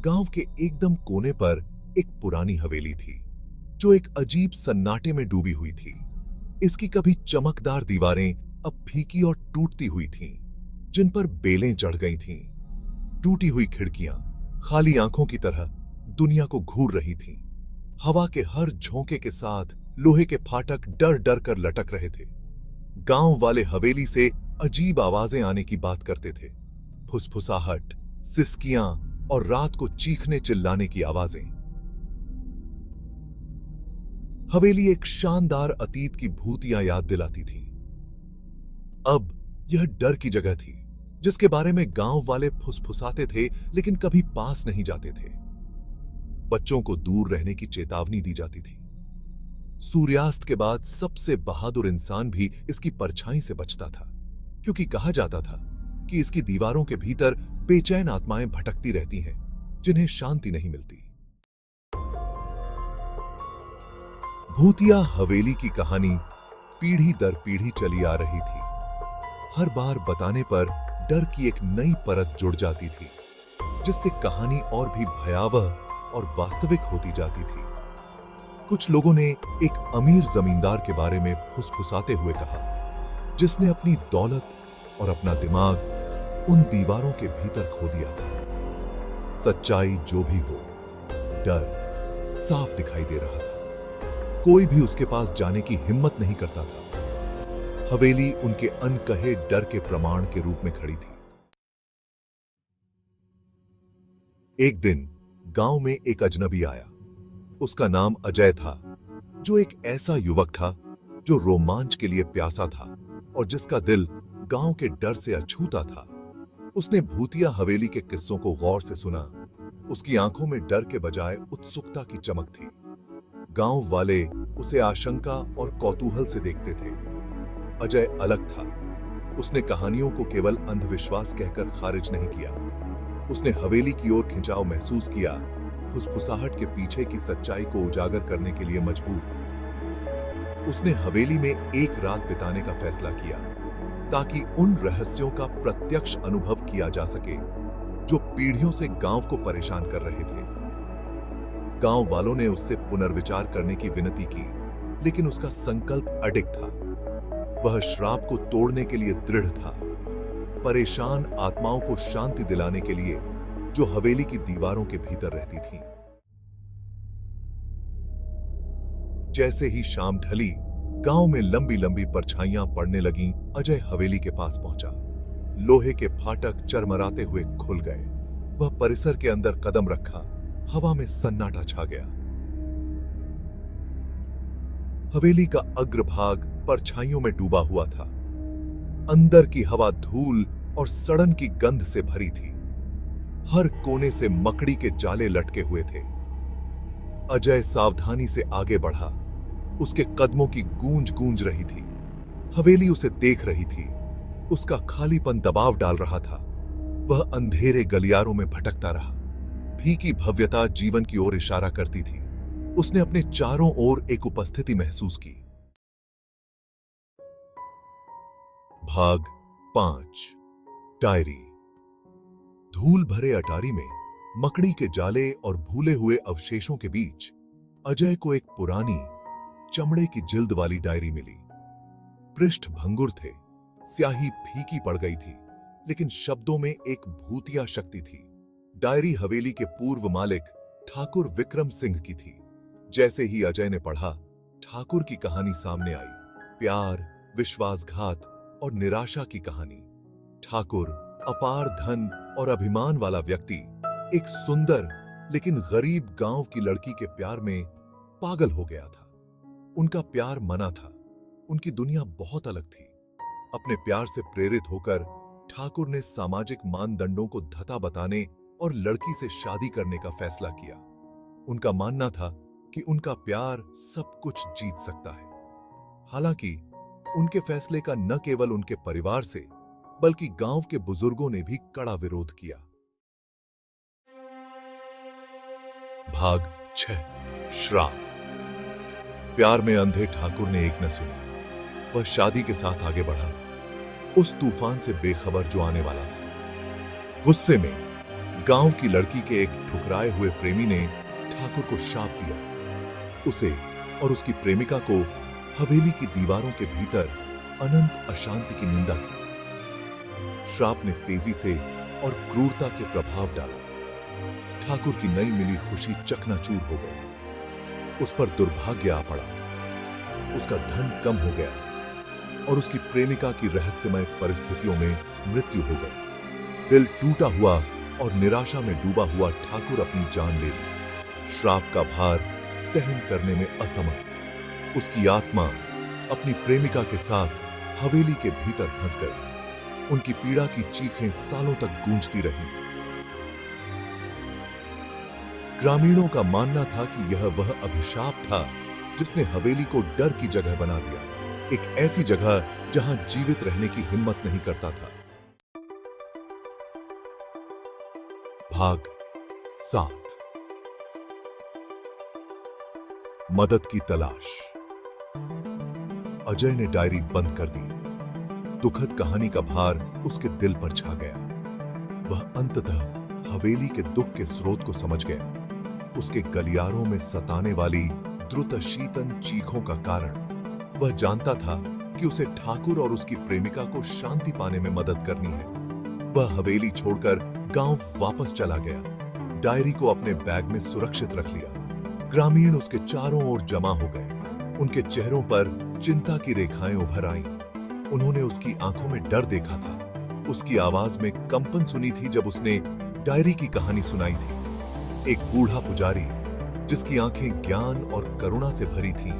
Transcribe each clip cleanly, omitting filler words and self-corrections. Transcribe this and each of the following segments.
गांव के एकदम कोने पर एक पुरानी हवेली थी जो एक अजीब सन्नाटे में डूबी हुई थी। इसकी कभी चमकदार दीवारें अब फीकी और टूटती हुई थीं, जिन पर बेलें चढ़ गई थीं। टूटी हुई खिड़कियां खाली आंखों की तरह दुनिया को घूर रही थीं। हवा के हर झोंके के साथ लोहे के फाटक डर डर कर लटक रहे थे। गांव वाले हवेली से अजीब आवाजें आने की बात करते थे। फुसफुसाहट, सिसकियां और रात को चीखने चिल्लाने की आवाजें। हवेली एक शानदार अतीत की भूतियां याद दिलाती थी। अब यह डर की जगह थी जिसके बारे में गांव वाले फुसफुसाते थे लेकिन कभी पास नहीं जाते थे। बच्चों को दूर रहने की चेतावनी दी जाती थी। सूर्यास्त के बाद सबसे बहादुर इंसान भी इसकी परछाई से बचता था, क्योंकि कहा जाता था कि इसकी दीवारों के भीतर बेचैन आत्माएं भटकती रहती हैं, जिन्हें शांति नहीं मिलती। भूतिया हवेली की कहानी पीढ़ी दर पीढ़ी चली आ रही थी। हर बार बताने पर डर की एक नई परत जुड़ जाती थी, जिससे कहानी और भी भयावह और वास्तविक होती जाती थी। कुछ लोगों ने एक अमीर जमींदार के बारे में फुसफुसाते हुए कहा, जिसने अपनी दौलत और अपना दिमाग उन दीवारों के भीतर खो दिया था। सच्चाई जो भी हो, डर साफ दिखाई दे रहा था। कोई भी उसके पास जाने की हिम्मत नहीं करता था। हवेली उनके अनकहे डर के प्रमाण के रूप में खड़ी थी। एक दिन गांव में एक अजनबी आया। उसका नाम अजय था, जो एक ऐसा युवक था जो रोमांच के लिए प्यासा था और जिसका दिल गांव के डर से अछूता था। उसने भूतिया हवेली के किस्सों को गौर से सुना। उसकी आंखों में डर के बजाय उत्सुकता की चमक थी। गांव वाले उसे आशंका और कौतूहल से देखते थे। अजय अलग था। उसने कहानियों को केवल अंधविश्वास कहकर खारिज नहीं किया। उसने हवेली की ओर खिंचाव महसूस किया, फुसफुसाहट के पीछे की सच्चाई को उजागर करने के लिए मजबूर। उसने हवेली में एक रात बिताने का फैसला किया, ताकि उन रहस्यों का प्रत्यक्ष अनुभव किया जा सके जो पीढ़ियों से गांव को परेशान कर रहे थे। गांव वालों ने उससे पुनर्विचार करने की विनती की, लेकिन उसका संकल्प अडिग था। वह श्राप को तोड़ने के लिए दृढ़ था, परेशान आत्माओं को शांति दिलाने के लिए जो हवेली की दीवारों के भीतर रहती थीं। जैसे ही शाम ढली, गांव में लंबी लंबी परछाइयां पड़ने लगीं। अजय हवेली के पास पहुंचा। लोहे के फाटक चरमराते हुए खुल गए। वह परिसर के अंदर कदम रखा। हवा में सन्नाटा छा गया। हवेली का अग्रभाग परछाइयों में डूबा हुआ था। अंदर की हवा धूल और सड़न की गंध से भरी थी। हर कोने से मकड़ी के जाले लटके हुए थे। अजय सावधानी से आगे बढ़ा। उसके कदमों की गूंज गूंज रही थी। हवेली उसे देख रही थी। उसका खालीपन दबाव डाल रहा था। वह अंधेरे गलियारों में भटकता रहा। फीकी भव्यता जीवन की ओर इशारा करती थी। उसने अपने चारों ओर एक उपस्थिति महसूस की। भाग 5। डायरी। धूल भरे अटारी में मकड़ी के जाले और भूले हुए अवशेषों के बीच अजय को एक पुरानी चमड़े की जिल्द वाली डायरी मिली। पृष्ठ भंगुर थे, स्याही फीकी पड़ गई थी, लेकिन शब्दों में एक भूतिया शक्ति थी। डायरी हवेली के पूर्व मालिक ठाकुर विक्रम सिंह की थी। जैसे ही अजय ने पढ़ा, ठाकुर की कहानी सामने आई। प्यार, विश्वासघात और निराशा की कहानी। ठाकुर, अपार धन और अभिमान वाला व्यक्ति, एक सुंदर लेकिन गरीब गांव की लड़की के प्यार में पागल हो गया था। उनका प्यार मना था। उनकी दुनिया बहुत अलग थी। अपने प्यार से प्रेरित होकर ठाकुर ने सामाजिक मानदंडों को धता बताने और लड़की से शादी करने का फैसला किया। उनका मानना था कि उनका प्यार सब कुछ जीत सकता है। हालांकि उनके फैसले का न केवल उनके परिवार से बल्कि गांव के बुजुर्गों ने भी कड़ा विरोध किया। भाग 6। श्राप। प्यार में अंधे ठाकुर ने एक न सुनी। वह शादी के साथ आगे बढ़ा, उस तूफान से बेखबर जो आने वाला था। गुस्से में गांव की लड़की के एक ठुकराए हुए प्रेमी ने ठाकुर को शाप दिया। उसे और उसकी प्रेमिका को हवेली की दीवारों के भीतर अनंत अशांति की निंदा की। श्राप ने तेजी से और क्रूरता से प्रभाव डाला। ठाकुर की नई मिली खुशी चकनाचूर हो गई। उस पर दुर्भाग्य आ पड़ा। उसका धन कम हो गया और उसकी प्रेमिका की रहस्यमय परिस्थितियों में मृत्यु हो गई। दिल टूटा हुआ और निराशा में डूबा हुआ ठाकुर अपनी जान ले ली। श्राप का भार सहन करने में असमर्थ उसकी आत्मा अपनी प्रेमिका के साथ हवेली के भीतर फंस गई। उनकी पीड़ा की चीखें सालों तक गूंजती रहीं। ग्रामीणों का मानना था कि यह वह अभिशाप था जिसने हवेली को डर की जगह बना दिया, एक ऐसी जगह जहां जीवित रहने की हिम्मत नहीं करता था। भाग 7। मदद की तलाश। अजय ने डायरी बंद कर दी। दुखद कहानी का भार उसके दिल पर छा गया। वह अंततः हवेली के दुख के स्रोत को समझ गया। उसके गलियारों में सताने वाली द्रुत शीतन चीखों का कारण। वह जानता था कि उसे ठाकुर और उसकी प्रेमिका को शांति पाने में मदद करनी है। वह हवेली छोड़कर गांव वापस चला गया। डायरी को अपने बैग में सुरक्षित रख लिया। ग्रामीण उसके चारों ओर जमा हो गए। उनके चेहरों पर चिंता की रेखाएं उभर आईं। उन्होंने उसकी आंखों में डर देखा था। उसकी आवाज में कंपन सुनी थी जब उसने डायरी की कहानी सुनाई थी। एक बूढ़ा पुजारी जिसकी आंखें ज्ञान और करुणा से भरी थीं,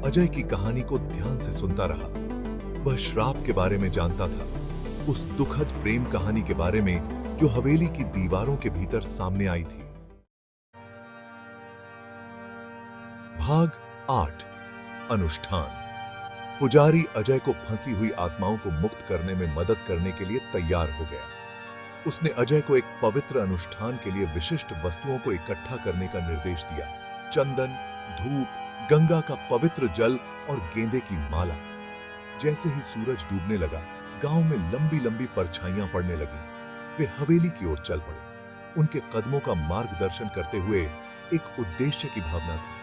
अजय की कहानी को ध्यान से सुनता रहा। वह श्राप के बारे में जानता था, उस दुखद प्रेम कहानी के बारे में जो हवेली की दीवारों के भीतर सामने आई थी। भाग 8। अनुष्ठान। पुजारी अजय को फंसी हुई आत्माओं को मुक्त करने में मदद करने के लिए तैयार हो गया। उसने अजय को एक पवित्र अनुष्ठान के लिए विशिष्ट वस्तुओं को इकट्ठा करने का निर्देश दिया। चंदन, धूप, गंगा का पवित्र जल और गेंदे की माला। जैसे ही सूरज डूबने लगा, गांव में लंबी लंबी परछाइयां पड़ने लगीं। वे हवेली की ओर चल पड़े। उनके कदमों का मार्गदर्शन करते हुए एक उद्देश्य की भावना थी।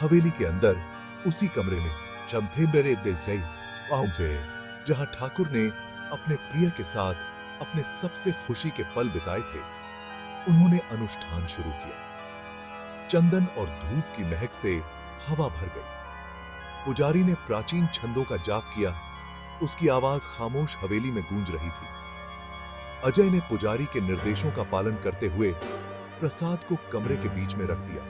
हवेली के अंदर उसी कमरे में जहां ठाकुर ने अपने प्रिय के साथ अपने सबसे खुशी के पल बिताए थे, उन्होंने अनुष्ठान शुरू किया। चंदन और धूप की महक से हवा भर गई। पुजारी ने प्राचीन छंदों का जाप किया। उसकी आवाज खामोश हवेली में गूंज रही थी। अजय ने पुजारी के निर्देशों का पालन करते हुए प्रसाद को कमरे के बीच में रख दिया।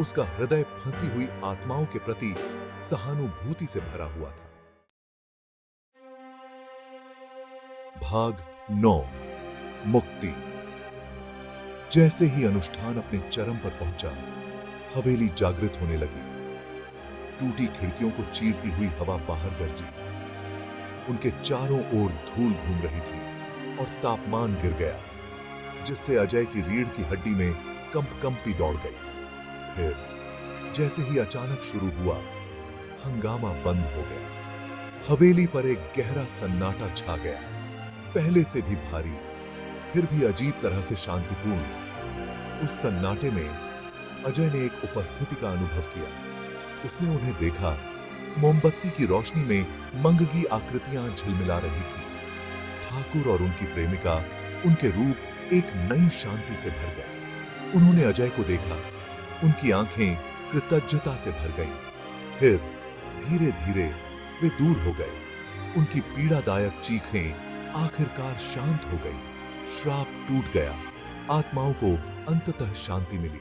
उसका हृदय फंसी हुई आत्माओं के प्रति सहानुभूति से भरा हुआ था। भाग 9। मुक्ति। जैसे ही अनुष्ठान अपने चरम पर पहुंचा, हवेली जागृत होने लगी। टूटी खिड़कियों को चीरती हुई हवा बाहर गरजी। उनके चारों ओर धूल घूम रही थी और तापमान गिर गया, जिससे अजय की रीढ़ की हड्डी में कंपी दौड़ गई। फिर जैसे ही अचानक शुरू हुआ, हंगामा बंद हो गया। हवेली पर एक गहरा सन्नाटा छा गया, पहले से भी भारी, फिर भी अजीब तरह से शांतिपूर्ण। उस सन्नाटे में अजय ने एक उपस्थिति का अनुभव किया। उसने उन्हें देखा। मोमबत्ती की रोशनी में मंगगी आकृतियां झिलमिला रही थी। ठाकुर और उनकी प्रेमिका, उनके रूप एक नई शांति से भर गए। उन्होंने अजय को देखा। उनकी आंखें कृतज्ञता से भर गईं। फिर धीरे धीरे वे दूर हो गए। उनकी पीड़ादायक चीखें आखिरकार शांत हो गई। श्राप टूट गया। आत्माओं को अंततः शांति मिली।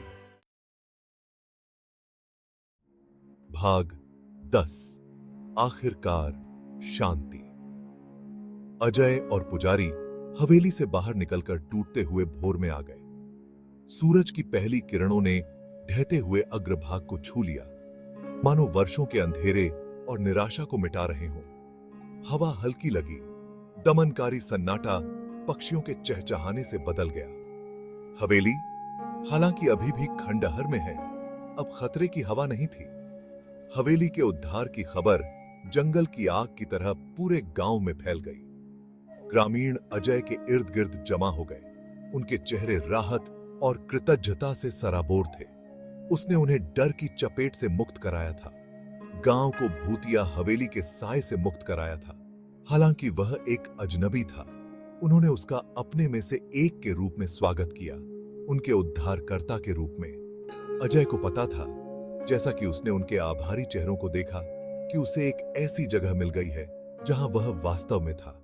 भाग 10। आखिरकार शांति। अजय और पुजारी हवेली से बाहर निकलकर टूटते हुए भोर में आ गए। सूरज की पहली किरणों ने ढहते हुए अग्रभाग को छू लिया, मानो वर्षों के अंधेरे और निराशा को मिटा रहे हों। हवा हल्की लगी। दमनकारी सन्नाटा पक्षियों के चहचहाने से बदल गया। हवेली हालांकि अभी भी खंडहर में है, अब खतरे की हवा नहीं थी। हवेली के उद्धार की खबर जंगल की आग की तरह पूरे गांव में फैल गई। ग्रामीण अजय के इर्द गिर्द जमा हो गए। उनके चेहरे राहत और कृतज्ञता से सराबोर थे। उसने उन्हें डर की चपेट से मुक्त कराया था, गांव को भूतिया हवेली के साए से मुक्त कराया था। हालांकि वह एक अजनबी था, उन्होंने उसका अपने में से एक के रूप में स्वागत किया, उनके उद्धारकर्ता के रूप में। अजय को पता था, जैसा कि उसने उनके आभारी चेहरों को देखा, कि उसे एक ऐसी जगह मिल गई है जहां वह वास्तव में था।